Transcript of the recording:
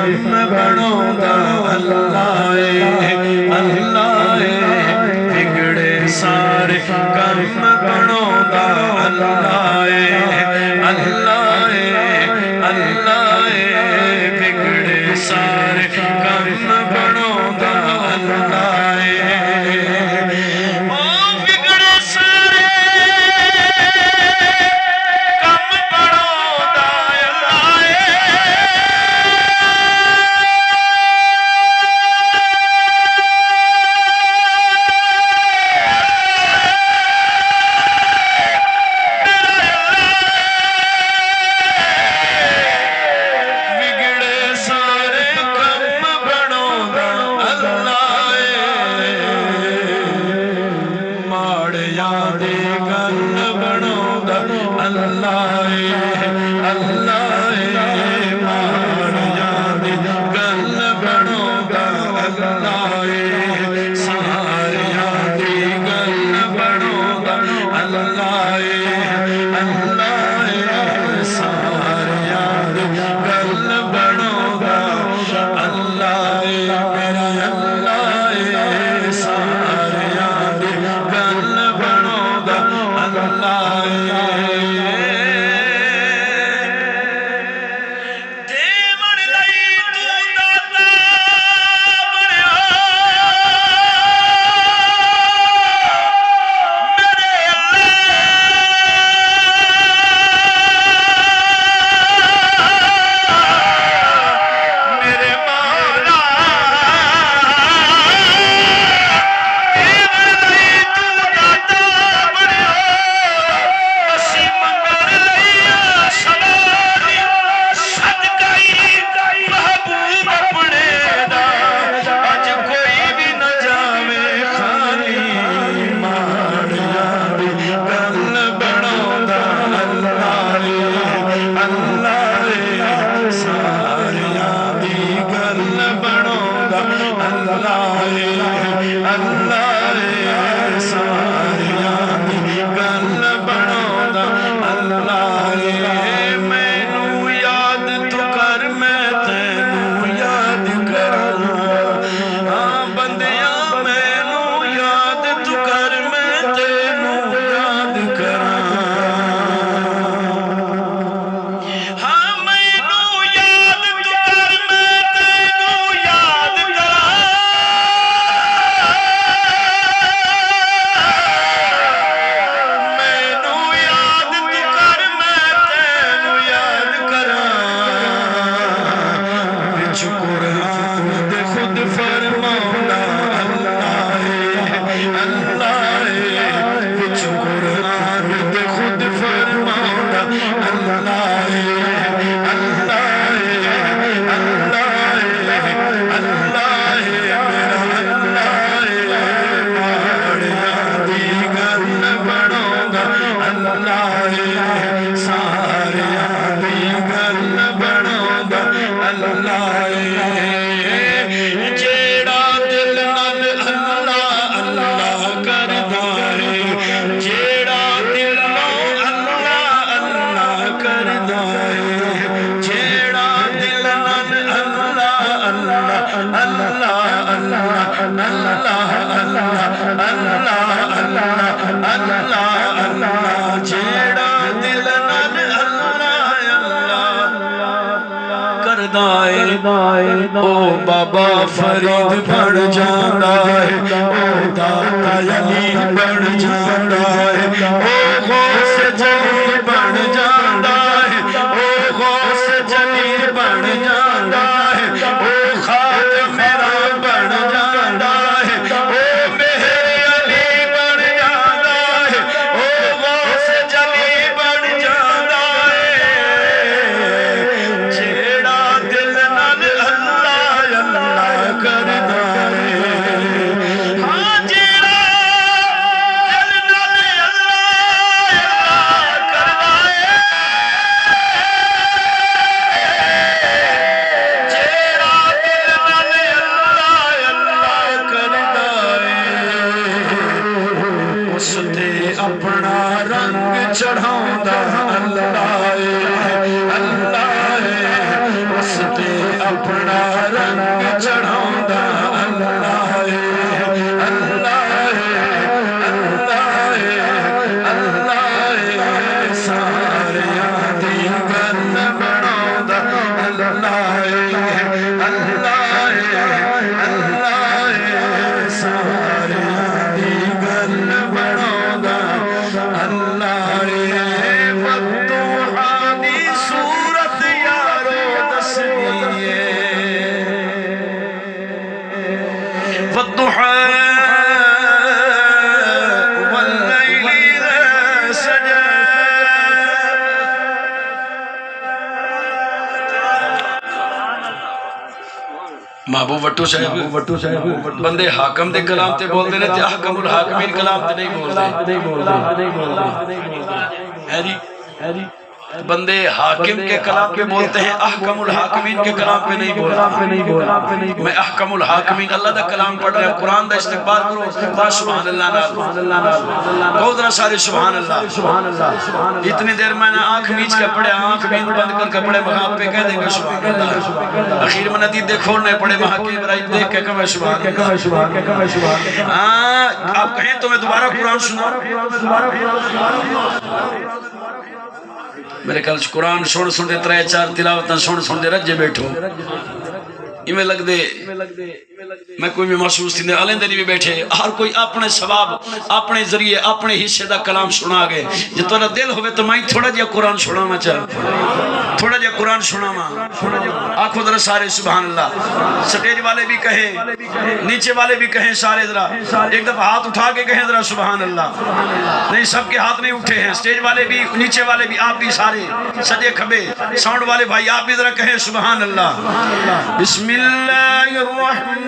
कम बनाउंदा अल्लाह अल्लाह बिगड़े सारे कम बनाउंदा अल्लाह अल्लाह अल्लाह बिगड़े सारे कम बनाउंदा अल्लाह ओ बाबा फरीद बन जाता है, ओ दाता अली बन जाता है, ओ गौस जली बन जाता है, ओ गौस जली बन जाता है, ओ खाद मेरा बन जाता है, ओ मेरे अली बन जाता है, ओ गौस जली बन जाता है। जेड़ा दिल नाल अल्लाह अल्लाह करदा है, हाँ जेड़ा दिल नाल अल्लाह अपना रंग चढ़ाउंदा अल्लाह अल्लाह अल्लाह सारियां दी गल बनाउंदा अल्लाह अल्लाह सारियां दी गल बनाउंदा अल्लाह वद्दुहा दी सूरत यारो दसदी वद्दुहा महबूब भट्टू साहब बंदे हाकम दे कलाम ते बोलते ने ते अहकमुल हाकिमीन कलाम ते नहीं बोलते है जी बंदे हाकिम के कलाम पे बोलते हैं अहकमुल हाकिमीन के कलाम पे नहीं बोलते मैं अहकमुल हाकिमीन अल्लाह दा कलाम पढ़ रहा कुरान दा इस्तिकबाल करो सुभान अल्लाह बहुत जरा सारे सुभान अल्लाह इतनी देर मैंने आंख मीच के पढ़े आंख मीच बंद करके पढ़े मकाम पे कह देंगे सुभान अल्लाह आखिर में नदी देखो नहीं पढ़े वहां के इब्राहिम देख के कहे सुभान अल्लाह आप कहें तो मैं दोबारा कुरान सुनाऊं मेरे ख्याल कुरान सुन सुन दे 3-4 तिलावत सुन सुन दे रजे बैठो इवें लग दे मैं कोई भी महसूस थी अलेंदे भी बैठे हर कोई अपने सवाब अपने जरिए अपने हिस्से का कलाम सुना गए जो तेरा दिल होवे तो मैं थोड़ा जिहा कुरान सुनावा चाह थोड़ा जिहा कुरान सुनावा आखो जरा सारे सुभान अल्लाह स्टेज वाले भी कहे नीचे वाले भी कहें सारे जरा एक दफा हाथ उठा के कहें जरा सुभान अल्लाह नहीं सबके हाथ नहीं उठे हैं स्टेज वाले भी नीचे वाले भी आप भी सारे सजे खबे साउंड वाले भाई आप भी जरा कहें सुभान अल्लाह बिस्मिल्लाहिर्रहमानिर्रहीम